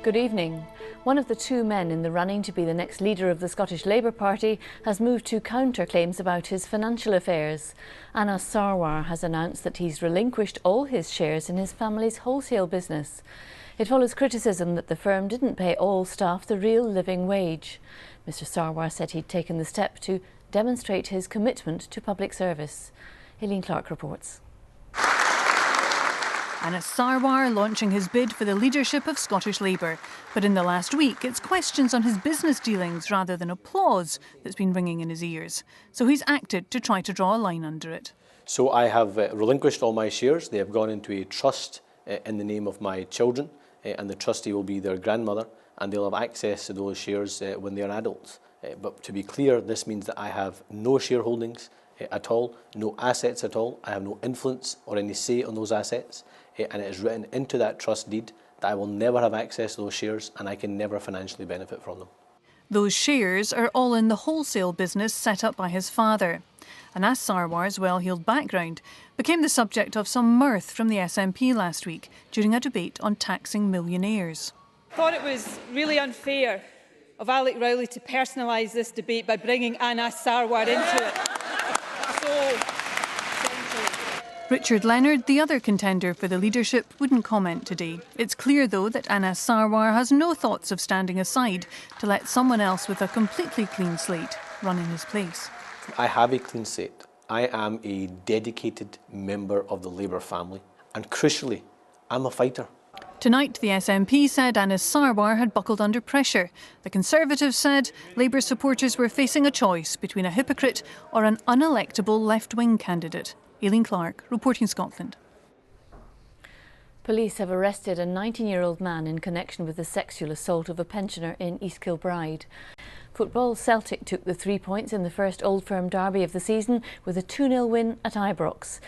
Good evening. One of the two men in the running to be the next leader of the Scottish Labour Party has moved to counter claims about his financial affairs. Anas Sarwar has announced that he's relinquished all his shares in his family's wholesale business. It follows criticism that the firm didn't pay all staff the real living wage. Mr Sarwar said he'd taken the step to demonstrate his commitment to public service. Aileen Clark reports. Anas Sarwar launching his bid for the leadership of Scottish Labour. But in the last week, it's questions on his business dealings rather than applause that's been ringing in his ears. So he's acted to try to draw a line under it. So I have relinquished all my shares. They have gone into a trust in the name of my children, and the trustee will be their grandmother, and they'll have access to those shares when they're adults. But to be clear, this means that I have no shareholdings at all, no assets at all. I have no influence or any say on those assets, and it is written into that trust deed that I will never have access to those shares and I can never financially benefit from them. Those shares are all in the wholesale business set up by his father. Anas Sarwar's well-heeled background became the subject of some mirth from the SNP last week during a debate on taxing millionaires. I thought it was really unfair of Alec Rowley to personalise this debate by bringing Anas Sarwar into it. Richard Leonard, the other contender for the leadership, wouldn't comment today. It's clear, though, that Anas Sarwar has no thoughts of standing aside to let someone else with a completely clean slate run in his place. I have a clean slate. I am a dedicated member of the Labour family, and crucially, I'm a fighter. Tonight, the SNP said Anas Sarwar had buckled under pressure. The Conservatives said Labour supporters were facing a choice between a hypocrite or an unelectable left-wing candidate. Aileen Clark, reporting Scotland. Police have arrested a 19-year-old man in connection with the sexual assault of a pensioner in East Kilbride. Football Celtic took the 3 points in the first Old Firm derby of the season with a 2-0 win at Ibrox.